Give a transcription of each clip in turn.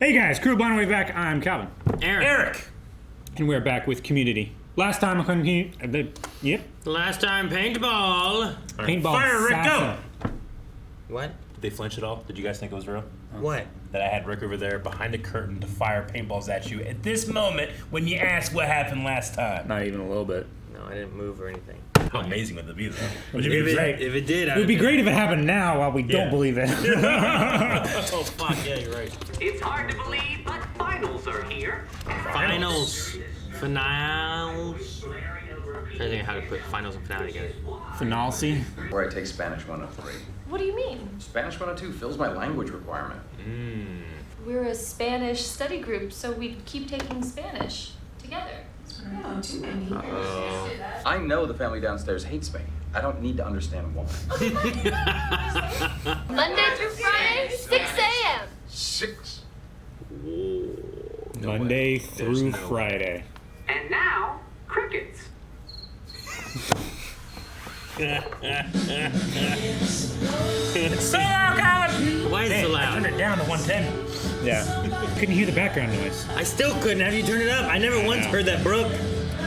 Hey guys, Crew Blind Way back. I'm Calvin. Eric. And we're back with Community. Last time, yep. Last time, paintball. Paintball Fire, Rick, go. What? Did they flinch at all? Did you guys think it was real? What? That I had Rick over there behind the curtain to fire paintballs at you at this moment when you asked what happened last time. Not even a little bit. No, I didn't move or anything. How amazing would that be, though? Would If you be it- great? If it did, It would be great if it happened now while we don't believe it. Oh, fuck, yeah, you're right. It's hard to believe, but finals are here. Finals. Finals. I'm trying to think of how to put finals and finale together. Finalcy. Where I take Spanish 103. What do you mean? Spanish 102 fills my language requirement. We're a Spanish study group, so we keep taking Spanish together. I know the family downstairs hates me. I don't need to understand why. Monday through Friday, 6 a.m. 6. Monday through no Friday. And now, crickets. So loud! Why is it so I loud? turned it down to 110. Yeah. Couldn't hear the background noise. I still couldn't. Have you turned it up? I never once heard that broke.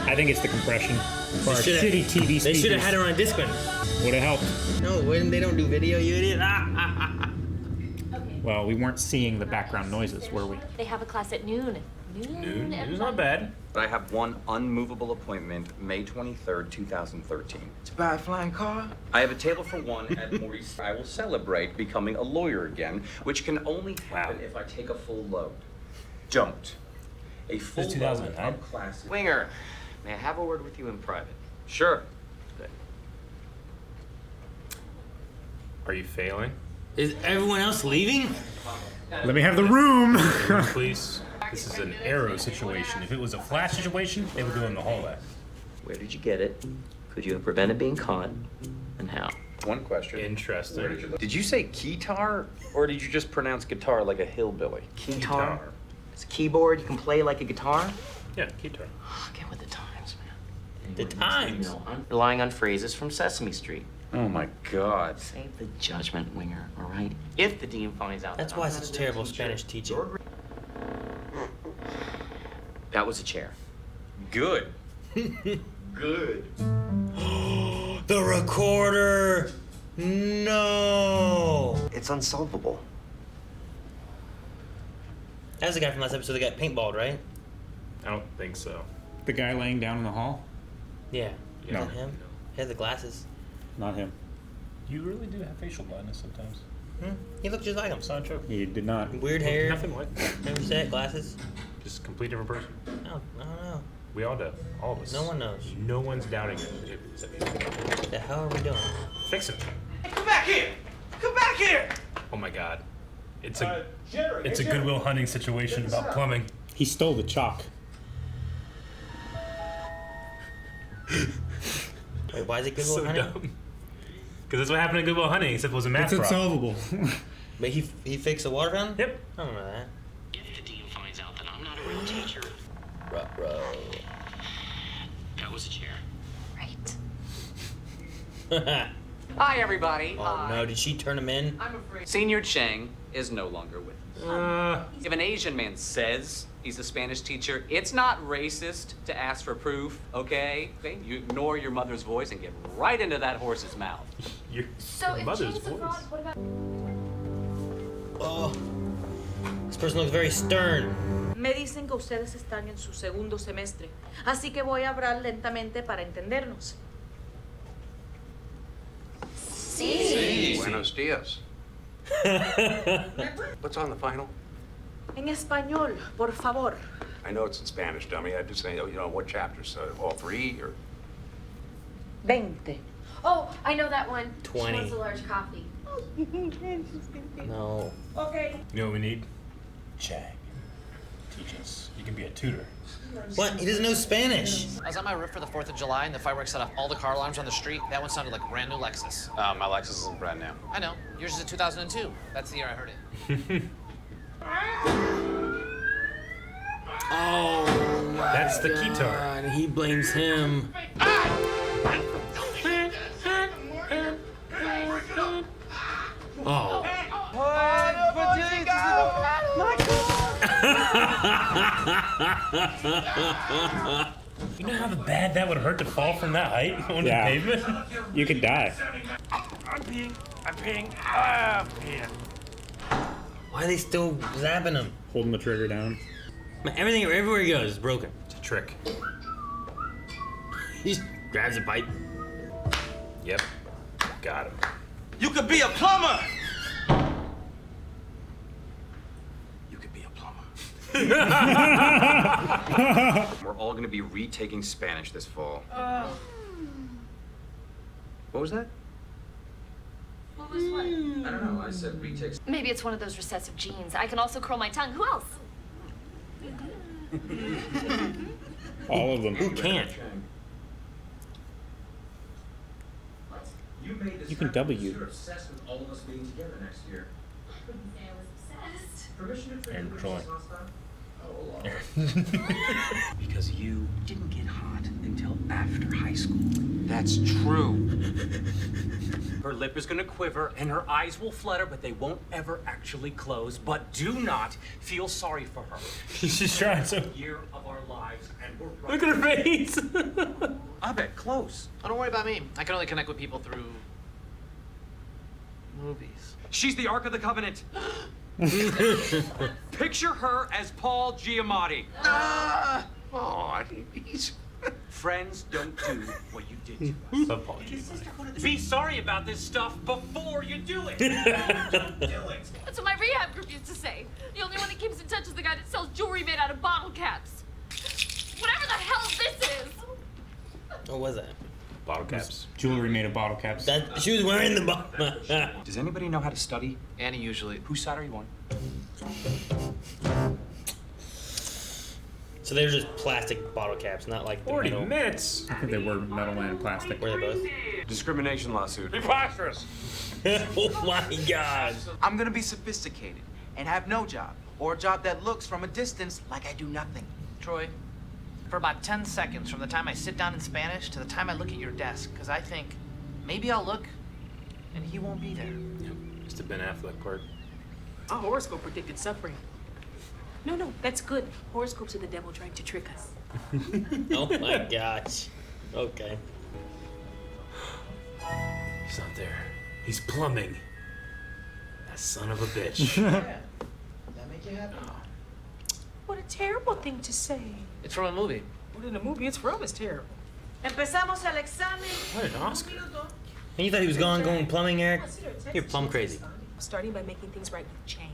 I think it's the compression. For our shoulda- shitty TV speakers. They should have had her on Discman. Would have helped. No, when they don't do video, you idiot. Well, we weren't seeing the background noises, were we? They have a class at noon. Noon. It was not bad. But I have one unmovable appointment, May 23rd, 2013. To buy a flying car? I have a table for one at Maurice. I will celebrate becoming a lawyer again, which can only happen if I take a full load. Don't. A full This is load 2009? of classes. Winger, may I have a word with you in private? Sure. Are you failing? Is everyone else leaving? Let me have the room. Please. This is an arrow situation. If it was a flash situation, they would go in the hallway. Where did you get it? Could you have prevented being caught? And how? One question. Interesting. Did you say keytar, or did you just pronounce guitar like a hillbilly? Guitar. It's a keyboard. You can play like a guitar. Yeah, guitar. Get with the times, man. The times. I'm relying on phrases from Sesame Street. Oh my God. Save the judgment, Winger, all right? If the dean finds out. That's that why I'm such not a terrible teacher. Spanish teaching. That was a chair. Good. Good. The recorder! No! It's unsolvable. That was the guy from last episode that got paintballed, right? I don't think so. The guy laying down in the hall? Yeah. No. Was that him? He had the glasses. Not him. You really do have facial blindness sometimes. He looked just like him. It's not true. He did not. Weird hair. Nothing like that. Remember you said glasses? Just a complete different person. No, I don't know. We all do. All of us. No one knows. No one's doubting it. What the hell are we doing? Fix it. Come back here! Come back here! Oh my God. It's a Goodwill Hunting situation about plumbing. He stole the chalk. Wait, why is it Goodwill So Hunting? dumb. Because that's what happened at Goodwill Hunting, except it was a math It's problem. unsolvable. But he fixed the water fountain? Yep. I don't know that. If the dean finds out that I'm not a real teacher. Ruh-roh. That was a chair. Right. Hi, everybody. Oh no, did she turn him in? I'm afraid. Senior Chang is no longer with us. If an Asian man says he's a Spanish teacher, it's not racist to ask for proof, okay? You ignore your mother's voice and get right into that horse's mouth. Your So if mother's James voice. abroad, what about... Oh. This person looks very stern. Me dicen que ustedes están en su segundo semestre, así que voy a hablar lentamente para entendernos. Sí. Buenos dias. What's on the final? En español, por favor. I know it's in Spanish, dummy. I just say, what chapters? All 3 or? 20. Oh, I know that one. 20. She wants a large coffee. No. Okay. You know what we need? Chang. Teach us. You can be a tutor. What? He doesn't know Spanish. I was on my roof for the 4th of July and the fireworks set off all the car alarms on the street. That one sounded like a brand new Lexus. My Lexus isn't brand new. I know. Yours is a 2002. That's the year I heard it. Oh my That's the God. guitar. He blames him. Oh. You know how bad that would hurt to fall from that height on Yeah. the pavement? You could die. I'm peeing. Ah, man. Why are they still zapping him? Holding the trigger down. Man, everything, everywhere he goes is broken. It's a trick. He just grabs a pipe. Yep. Got him. You could be a plumber! You could be a plumber. We're all gonna be retaking Spanish this fall. What was that? What was what? I don't know, I said retake. Maybe it's one of those recessive genes. I can also curl my tongue. Who else? All of them. Who can't? You made this You can happen. W. You're obsessed with all of us being together next year. I wouldn't say I was obsessed. Permission to And Troy. Because you didn't get hot until after high school. That's true. Her lip is gonna quiver and her eyes will flutter, but they won't ever actually close. But do not feel sorry for her. She's just trying so. Year of our lives, and we're right. Look at her face. I bet close. Oh, don't worry about me. I can only connect with people through movies. She's the Ark of the Covenant. Picture her as Paul Giamatti. Oh, he's... Friends don't do what you did to us. Be sorry about this stuff before you do it. Don't do it. That's what my rehab group used to say. The only one that keeps in touch is the guy that sells jewelry made out of bottle caps. Whatever the hell this is. What was that? Bottle caps. Jewelry made of bottle caps. That she was wearing the bottle. Does anybody know how to study? Annie usually. Whose side are you on? So they're just plastic bottle caps, not like the 40 metal. minutes. I think they were metal and plastic. Were they both? Discrimination lawsuit. Preposterous. Oh my god. I'm gonna be sophisticated and have no job, or a job that looks from a distance like I do nothing. Troy, for about 10 seconds from the time I sit down in Spanish to the time I look at your desk, because I think maybe I'll look and he won't be there. It's the Ben Affleck part. Our horoscope predicted suffering. No, that's good. Horoscopes are the devil trying to trick us. Oh my gosh. Okay. He's not there. He's plumbing. That son of a bitch. That make you happy? What a terrible thing to say. It's from a movie. What in the movie it's from is terrible. Empezamos el examen. What an Oscar. And you thought he was going plumbing, Eric? You're plumb crazy. Starting by making things right with change.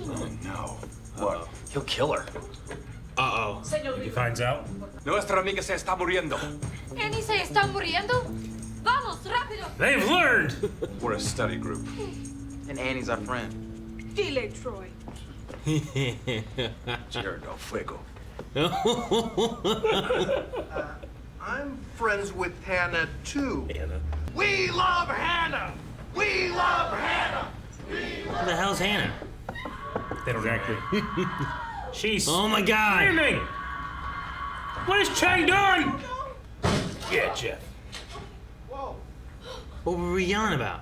Oh, no. What? He'll kill her. Uh-oh. He finds out. Nuestra amiga se está muriendo. Annie se está muriendo. Vamos, rápido. They've learned. We're a study group. And Annie's our friend. Dile, Troy. Tierra del Fuego. I'm friends with Hannah, too. Anna. We love Hannah! We love Hannah! Who the hell's Hannah? They don't Exactly. She's Oh my god. screaming. What is Chang doing? Yeah, Jeff. What were we yelling about?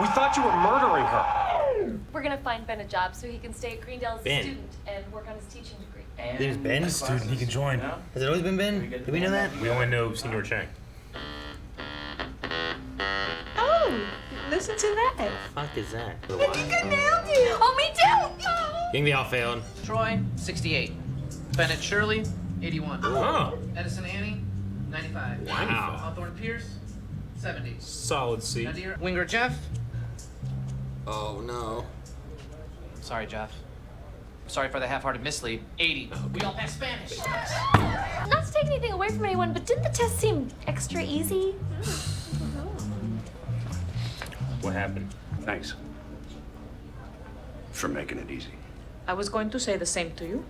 We thought you were murdering her. We're gonna find Ben a job so he can stay at Greendale as a Ben. student and work on his teaching degree. There's Ben? Student, he can join. Has it always been Ben? Did we know that? We only know Senor Chang. Oh, listen to that. Fuck is that? You nailed it. Oh, me too. I think they all failed. Troy, 68. Bennett Shirley, 81. Oh, Edison Annie, 95. wow. Hawthorne Pierce, 70. Solid C. Nadir Winger Jeff. Oh no. I'm sorry, Jeff. I'm sorry for the half-hearted mislead. 80. We all passed Spanish. Not to take anything away from anyone, but didn't the test seem extra easy? What happened? Thanks. For making it easy. I was going to say the same to you,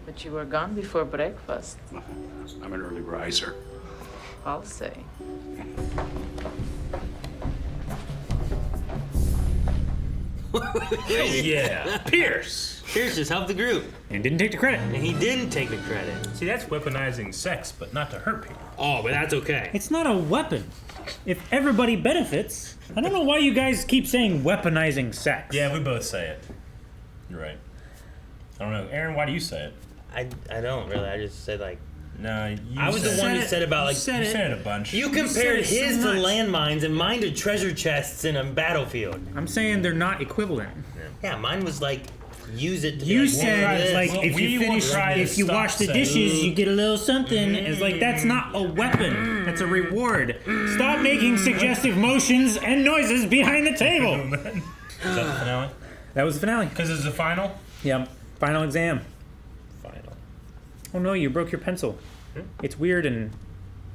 but you were gone before breakfast. I'm an early riser. I'll say. Yeah. Pierce. Pierce just helped the group. And didn't take the credit. And he didn't take the credit. See, that's weaponizing sex, but not to hurt people. Oh, but that's okay. It's not a weapon. If everybody benefits, I don't know why you guys keep saying weaponizing sex. Yeah, we both say it. Right. I don't know. Aaron, why do you say it? I don't really. I just said like. No, you I was the one who said about like. You said it a bunch. You compared his to landmines and mine to treasure chests in a battlefield. I'm saying they're not equivalent. Yeah, mine was like use it. To You be said like if you finish, if you wash the dishes, you get a little something. It's like that's not a weapon. That's a reward. Stop making suggestive motions and noises behind the table. Is that the finale? That was the finale. Because it's the final? Yep. Final exam. Final. Oh no, you broke your pencil. It's weird and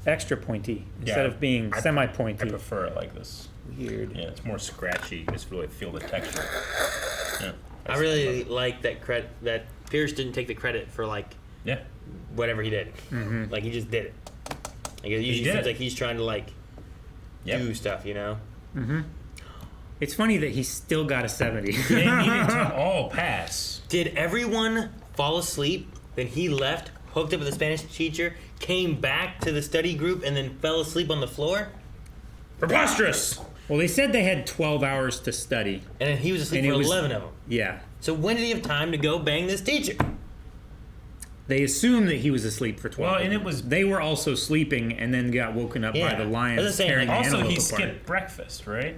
extra pointy instead of being semi-pointy. I prefer it like this. Weird. Yeah, it's more scratchy. You just really feel the texture. Yeah, I really like that that Pierce didn't take the credit for like whatever he did. Mm-hmm. Like he just did it. Like it usually seems like he's trying to like do stuff, you know. Mm-hmm. It's funny that he still got a 70. They needed to all pass. Did everyone fall asleep? Then he left, hooked up with the Spanish teacher, came back to the study group, and then fell asleep on the floor? Preposterous! Well, they said they had 12 hours to study. And then he was asleep for 11 of them. Yeah. So when did he have time to go bang this teacher? They assumed that he was asleep for 12. Well, and it was... They were also sleeping and then got woken up by the lions tearing the also, antelope he apart. skipped breakfast, right?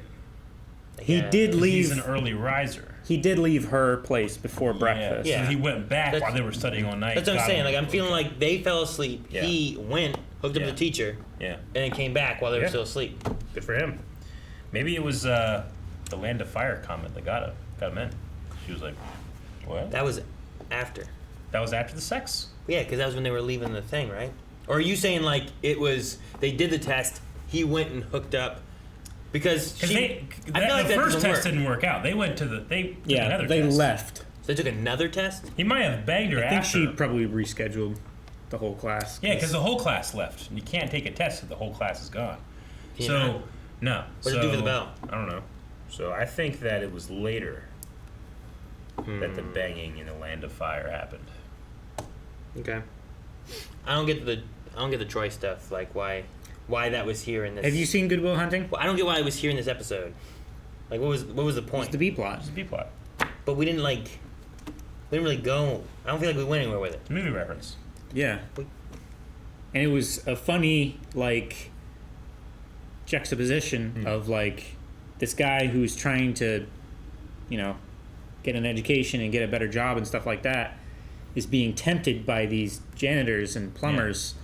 He did leave... He's an early riser. He did leave her place before breakfast. Yeah, so he went back while they were studying all night. That's what I'm saying. Like I'm feeling like they fell asleep. Yeah. He went, hooked up with the teacher, and then came back while they were still asleep. Good for him. Maybe it was the Land of Fire comment that got him in. She was like, "What?" That was after. That was after the sex. Yeah, because that was when they were leaving the thing, right? Or are you saying like it was? They did the test. He went and hooked up. Because the first test didn't work out. They went to the took another they test. left. So they took another test? He might have banged her I think after. she probably rescheduled the whole class. Yeah, because the whole class left. And you can't take a test if the whole class is gone. Can you So not? no. What did it do for the bell? I don't know. So I think that it was later that the banging in the Land of Fire happened. Okay. I don't get the Troy stuff. Like why that was here in this. Have you seen Good Will Hunting? Well, I don't get why it was here in this episode. Like what was the point? It's the B plot. It's the B plot. But we didn't really go. I don't feel like we went anywhere with it. Movie reference. Yeah. And it was a funny juxtaposition of this guy who's trying to, get an education and get a better job and stuff like that is being tempted by these janitors and plumbers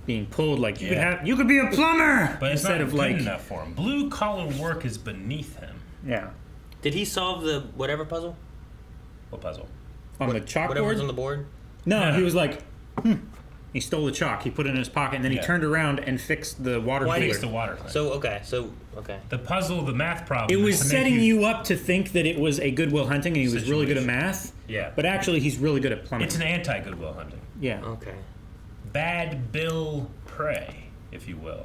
being pulled you could be a plumber, But it's instead not of good enough for him. Blue collar work is beneath him. Yeah. Did he solve the whatever puzzle? What puzzle? On the chalkboard? Whatever's on the board? No, he was like, He stole the chalk. He put it in his pocket, and then he turned around and fixed the water Why cooler. fixed the water thing? So okay. The puzzle, the math problem. It was is to make setting you up to think that it was a Good Will Hunting, and he was really good at math. Yeah. But actually, he's really good at plumbing. It's an anti-Good Will Hunting. Yeah. Okay. Bad Bill Prey, if you will.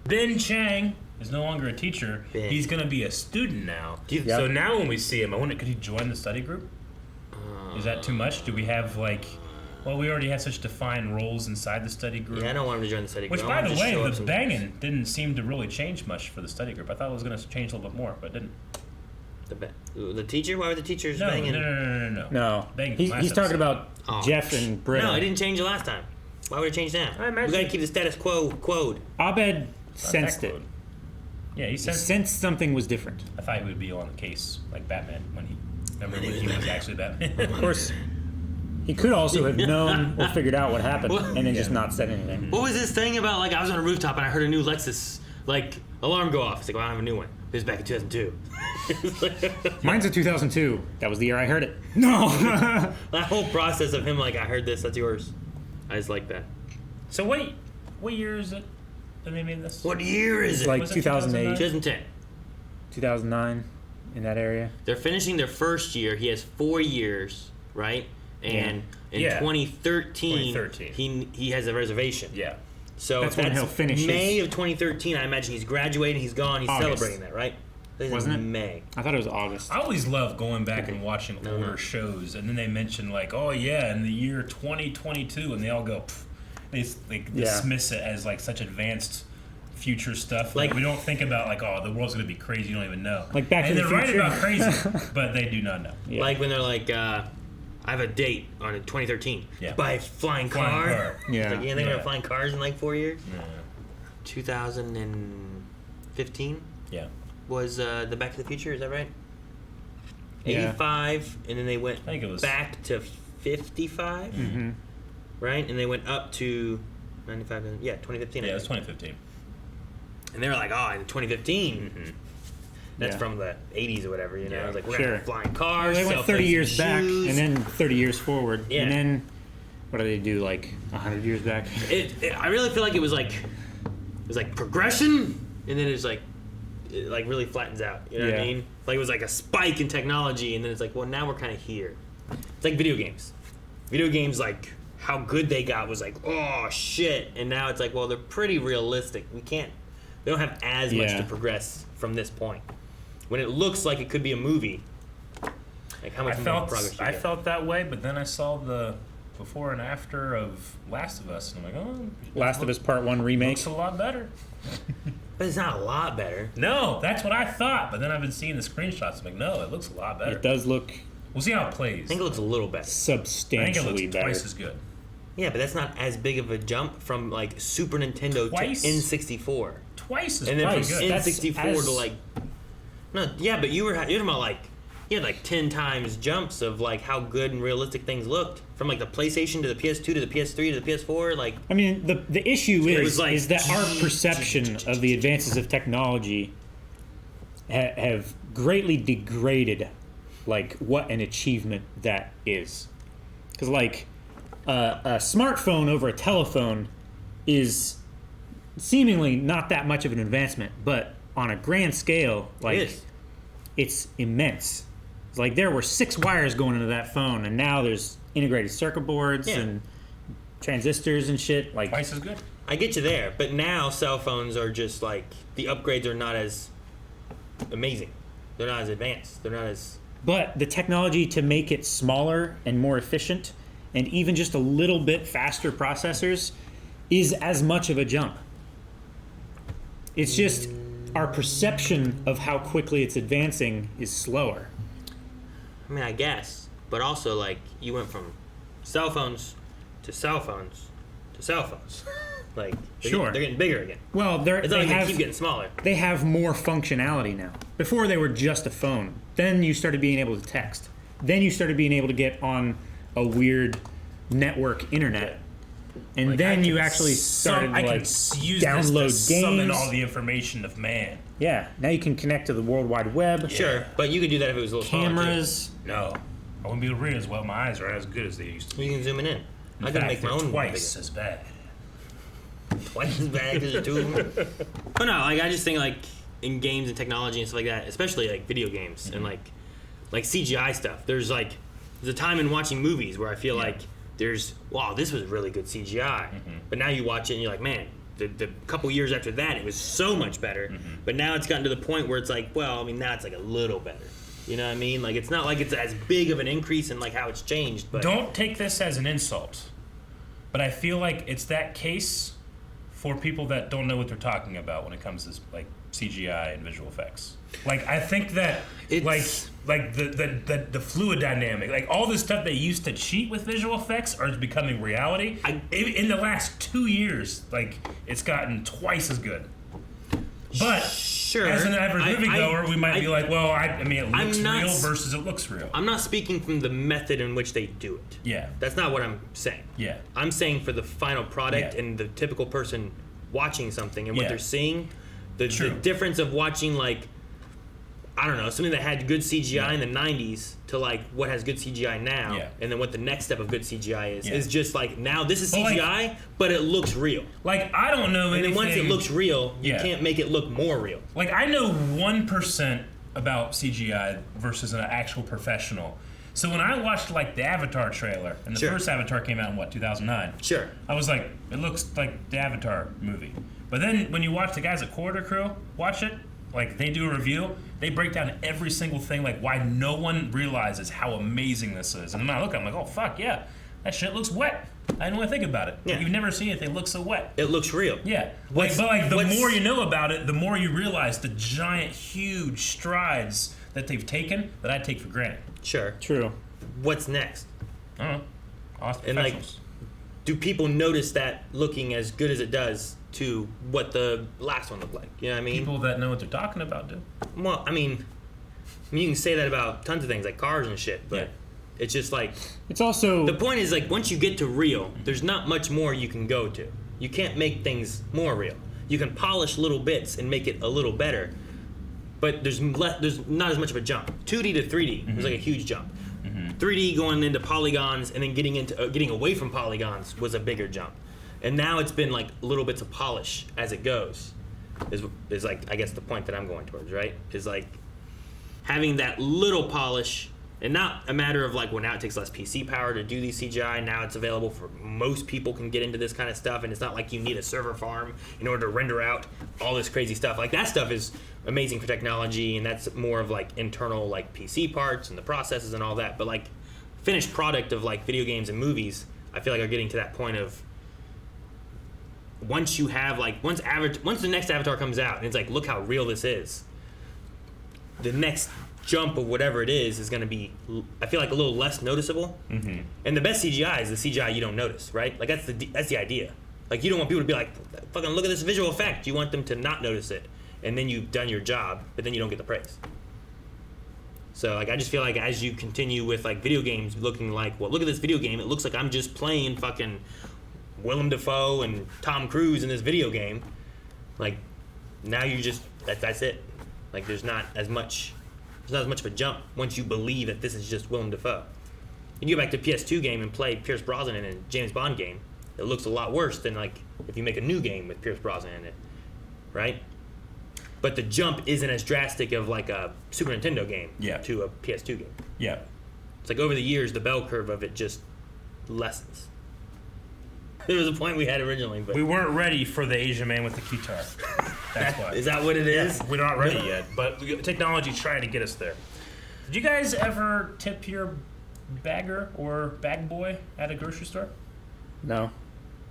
Ben Chang is no longer a teacher. Ben. He's going to be a student now. Yep. So now when we see him, I wonder, could he join the study group? Is that too much? Do we have well, we already have such defined roles inside the study group. Yeah, I don't want him to join the study group. Which, I by want the him to just show way, up the sometimes. banging didn't seem to really change much for the study group. I thought it was going to change a little bit more, but it didn't. The teacher? Why were the teachers No, banging? no. No. Banging He's last talking episode. about Jeff and Britta. No, it didn't change the last time. Why would it change now? I imagine- We gotta keep the status quo. Abed sensed that it. quote. Yeah, he He sensed. sensed something was different. I thought he would be on the case like Batman when he was actually Batman. Of course, he could also have known or figured out what happened and then just not said anything. What was this thing about? I was on a rooftop and I heard a new Lexus alarm go off. It's like, well, I don't have a new one. This was back in 2002. Mine's a 2002. That was the year I heard it. No. That whole process of him I heard this. That's yours. I just like that. So wait, what year is it that they made this? What year is it? Like 2008, 2010. 2009, in that area. They're finishing their first year. He has 4 years, right? And in Yeah. 2013, he has a reservation. Yeah. So That's if when he'll finish May his- of 2013. I imagine he's graduating. He's gone. He's August. celebrating that, right? This is Wasn't it? May. I thought it was August. I always love going back and watching older shows, and then they mention oh yeah, in the year 2022, and they all go, pff, they dismiss it as such advanced future stuff. Like we don't think about like, oh, the world's gonna be crazy. You don't even know. Like Back to the Future. And they're right about crazy, but they do not know. Yeah. Like when they're like, I have a date on 2013. Yeah. Buy a flying car. Yeah. Like, yeah, they're gonna flying cars in like 4 years. Yeah. 2015. Yeah. Was the Back to the Future? Is that right? Yeah. 85, and then they went I think it was back to 55, Mm-hmm. right? And they went up to 95. Yeah, 2015. Yeah, it was 2015. And they were like, oh, in 2015. Mm-hmm. That's Yeah. from the 80s or whatever, you know. Yeah, It's like we're sure. gonna have flying cars. Well, they went 30 years back, shoes. and then 30 years forward, Yeah. and then what do they do? Like 100 years back? I really feel like it was like progression, and then it's like it like really flattens out. You know what I Yeah. mean? Like it was like a spike in technology, and then it's like, well, now we're kind of here. It's like video games. Video games, like how good they got was like, oh shit, and now it's like, well, they're pretty realistic. We don't have as much Yeah. to progress from this point. When it looks like it could be a movie, like how much more progress you I get. felt that way, but then I saw the before and after of Last of Us, and I'm like, oh, Last of Us Part 1 remake. looks a lot better. But it's not a lot better. No, that's what I thought, but then I've been seeing the screenshots. I'm like, no, it looks a lot better. It does look We'll see how it plays. I think it looks a little better. I think it substantially looks better. twice as good. Yeah, but that's not as big of a jump from like Super Nintendo Twice? to N64, Twice as and then probably from good. N64 to like. No, yeah, but you're talking about like you had like 10 times jumps of like how good and realistic things looked from like the PlayStation to the PS2 to the PS3 to the PS4. Like, I mean, the issue It is was like- is that our perception of the advances of technology have greatly degraded, like, what an achievement that is. Because, like, a smartphone over a telephone is seemingly not that much of an advancement, but on a grand scale, like, is. it's immense. It's like there were 6 wires going into that phone, and now there's integrated circuit boards Yeah. and transistors and shit. Like, Twice as good. I get you there, but now cell phones are just like the upgrades are not as amazing. They're not as advanced. They're not as but the technology to make it smaller and more efficient, and even just a little bit faster processors, is as much of a jump. It's just our perception of how quickly it's advancing is slower. I mean, I guess, but also like you went from cell phones to cell phones to cell phones. Like, Sure. they're getting bigger again. Well, It's not they like they have keep getting smaller. they have more functionality now. Before they were just a phone. Then you started being able to text. Then you started being able to get on a weird network internet. And Like, then I you can actually started I to can like use download this to summon games. all the information of man. Yeah, now you can connect to the World Wide Web. Sure, but you could do that if it was a little smaller, too. Cameras. No, I wouldn't be able to read as well. My eyes aren't as good as they used to be. You can zoom it in. In I can fact, make my they're own twice as bad. Twice as bad because there's 2 of them. But no, like I just think like in games and technology and stuff like that, especially like video games and like CGI stuff. There's a time in watching movies where I feel like there's wow, this was really good CGI. But now you watch it and you're like, man, the couple years after that it was so much better. But now it's gotten to the point where it's like, well, I mean now it's like a little better. You know what I mean? Like it's not like it's as big of an increase in like how it's changed. But Don't take this as an insult, but I feel like it's that case for people that don't know what they're talking about when it comes to like CGI and visual effects. Like I think that It's- like the fluid dynamic, like all the stuff they used to cheat with visual effects are becoming reality. In the last 2 years, like it's gotten twice as good. But sure, as an average moviegoer, we might be like, well, I mean, it looks not real s- versus it looks real. I'm not speaking from the method in which they do it. Yeah. That's not what I'm saying. Yeah. I'm saying for the final product Yeah. and the typical person watching something and what Yeah. they're seeing, the True. difference of watching like I don't know, something that had good CGI in the 90s to like what has good CGI now, Yeah. and then what the next step of good CGI is Yeah. is just like now this is But, like- CGI, but it looks real. Like I don't know And anything. then once it looks real, you Yeah. can't make it look more real. Like I know 1% about CGI versus an actual professional. So when I watched like the Avatar trailer, and the Sure. first Avatar came out in what 2009, Sure. I was like, it looks like the Avatar movie. But then when you watch the guys at Corridor Crew watch it, like they do a review, they break down every single thing, like why no one realizes how amazing this is. And then I look, I'm like, oh fuck yeah, that shit looks wet. I didn't want to think about it. Yeah. You've never seen anything look so wet. It looks real. Yeah. But the more you know about it, the more you realize the giant, huge strides that they've taken that I take for granted. Sure. True. What's next? I don't know. Awesome And like, professionals. do people notice that looking as good as it does to what the last one looked like? You know what I mean? People that know what they're talking about do. Well, I mean, you can say that about tons of things like cars and shit, but it's just like It's also the point is like once you get to real, there's not much more you can go to. You can't make things more real. You can polish little bits and make it a little better, but there's not as much of a jump. 2D to 3D was like a huge jump. 3D going into polygons and then getting away from polygons was a bigger jump. And now it's been like little bits of polish as it goes. Is like I guess the point that I'm going towards, right? Is like having that little polish. And not a matter of like, well, now it takes less PC power to do these CGI. Now it's available for most people can get into this kind of stuff. And it's not like you need a server farm in order to render out all this crazy stuff. Like that stuff is amazing for technology. And that's more of like internal like PC parts and the processes and all that. But like finished product of like video games and movies, I feel like are getting to that point of once you have like, once the next Avatar comes out and it's like, look how real this is. The next jump of whatever it is going to be, I feel like, a little less noticeable. And the best CGI is the CGI you don't notice, right? Like that's the idea. Like you don't want people to be like, fucking look at this visual effect. You want them to not notice it, and then you've done your job, but then you don't get the praise. So like I just feel like as you continue with like video games looking like, well, look at this video game. It looks like I'm just playing fucking Willem Dafoe and Tom Cruise in this video game. Like now you just that's it. Like there's not as much of a jump once you believe that this is just Willem Dafoe. You go back to PS2 game and play Pierce Brosnan in a James Bond game, it looks a lot worse than like if you make a new game with Pierce Brosnan in it, right? But the jump isn't as drastic of like a Super Nintendo game to a PS2 game. Yeah. It's like over the years, the bell curve of it just lessens. There was a point we had originally, but we weren't ready for the Asian man with the guitar. That's why. Is that what it is? Yeah, we're not ready yet, but technology's trying to get us there. Did you guys ever tip your bagger or bag boy at a grocery store? No.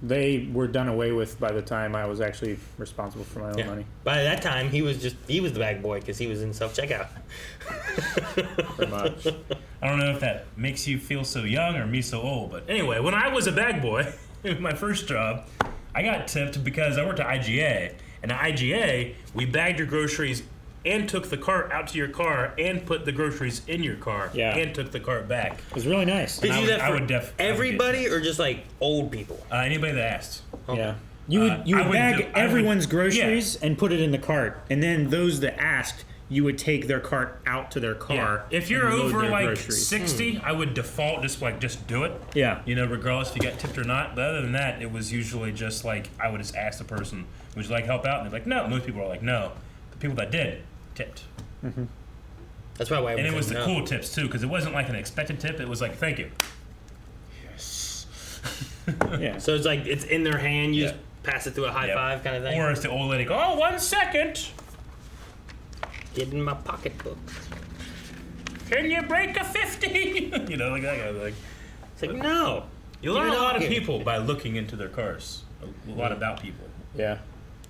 They were done away with by the time I was actually responsible for my own money. By that time, he was the bag boy because he was in self-checkout. Pretty much. I don't know if that makes you feel so young or me so old, but anyway, when I was a bag boy, my first job, I got tipped because I worked at IGA. And at IGA, we bagged your groceries and took the cart out to your car and put the groceries in your car and took the cart back. It was really nice. Did you do that for everybody or just like old people? Anybody that asked. Okay. Yeah. You would bag everyone's groceries and put it in the cart. And then those that asked, you would take their cart out to their car. Yeah. If you're over like groceries. 60, I would default just do it. Yeah. You know, regardless if you got tipped or not. But other than that, it was usually just like I would just ask the person, would you like help out? And they're like, no. Most people are like, no. The people that did tipped. That's probably why. And it was the cool tips too, because it wasn't like an expected tip. It was like, thank you. Yes. Yeah. So it's like it's in their hand. You just pass it through a high five kind of thing. Or as the old lady go, oh, 1 second. Get in my pocketbook. Can you break a 50? You know, like that guy. Like, it's like no. You learn a lot of people by looking into their cars. A lot about people. Yeah.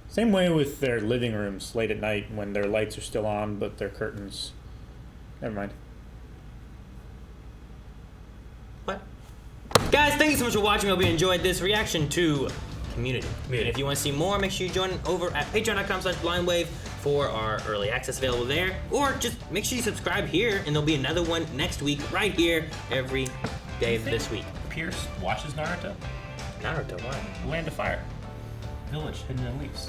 Same way with their living rooms late at night when their lights are still on, but their curtains. Never mind. What? Guys, thank you so much for watching. I hope you enjoyed this reaction to Community. And if you want to see more, make sure you join over at patreon.com/blindwave for our early access available there. Or just make sure you subscribe here, and there'll be another one next week right here every day of this week. Pierce watches Naruto? Naruto, why? Land of Fire. Village hidden in the leaves.